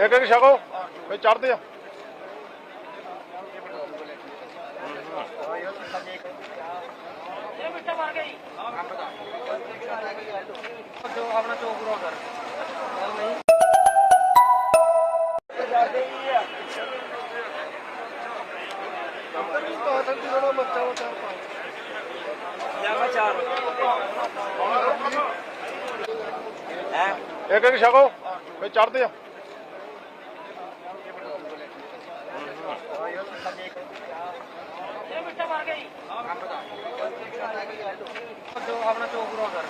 एक एक छको भाई चढ़ते हैं जो अपना चौक पूरा कर एक एक छको भाई चढ़ते हैं जो अपना चौक पूरा कर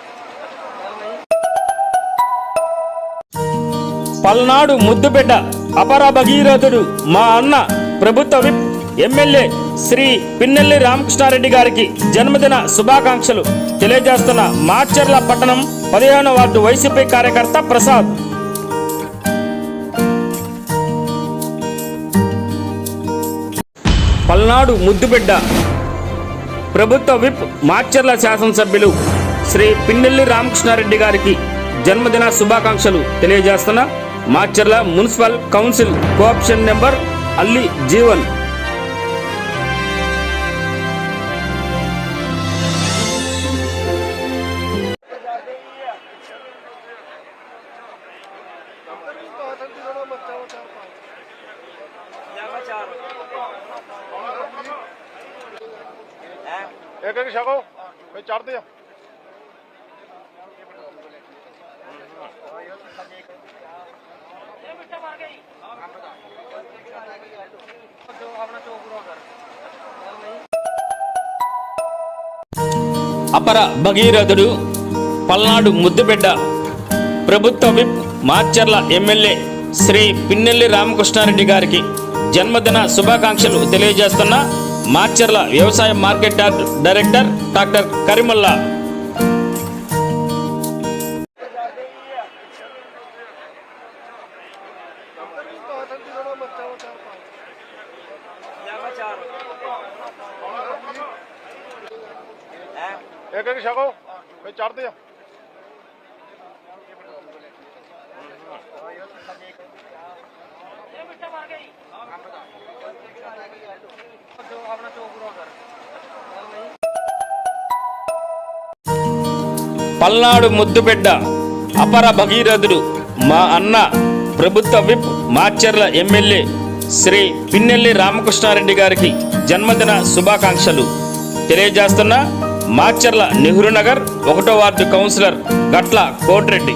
పల్నాడు ముద్దుబిడ్డ అపర భగీరథుడు మా అన్న ప్రభుత్వ విప్ ఎమ్మెల్యే శ్రీ పిన్నెల్లి రామకృష్ణారెడ్డి గారికి జన్మదిన శుభాకాంక్షలు తెలియజేస్తున్న మాచర్ల పట్టణం 15వ వార్డు వైసీపీ కార్యకర్త ప్రసాద్. పల్నాడు ముద్దుబిడ్డ ప్రభుత్వ విప్ మాచర్ల శాసనసభ్యులు శ్రీ పిన్నెల్లి రామకృష్ణారెడ్డి గారికి జన్మదిన శుభాకాంక్షలు తెలియజేస్తున్న Macherla municipal council co-option number Alli Jeevan. एक एक छको भाई चढ़ते हैं जो अपना चौक पूरा कर అపర భగీరథుడు పల్నాడు ముద్దుబిడ్డ ప్రభుత్వ విప్ మాచర్ల ఎమ్మెల్యే శ్రీ పిన్నెల్లి రామకృష్ణారెడ్డి గారికి జన్మదిన శుభాకాంక్షలు తెలియజేస్తున్న మాచర్ల వ్యవసాయ market yard director doctor Karimulla. एक एक छको भाई चढ़ते हैं जो अपना चौक पूरा कर పల్నాడు ముద్దుబిడ్డ అపర భగీరథుడు మా అన్న ప్రభుత్వ విప్ మాచర్ల ఎమ్మెల్యే శ్రీ పిన్నెల్లి రామకృష్ణారెడ్డి గారికి జన్మదిన శుభాకాంక్షలు తెలియజేస్తున్న మాచర్ల నెహ్రూ నగర్ 1వ వార్డు కౌన్సిలర్ గట్ల కోటిరెడ్డి.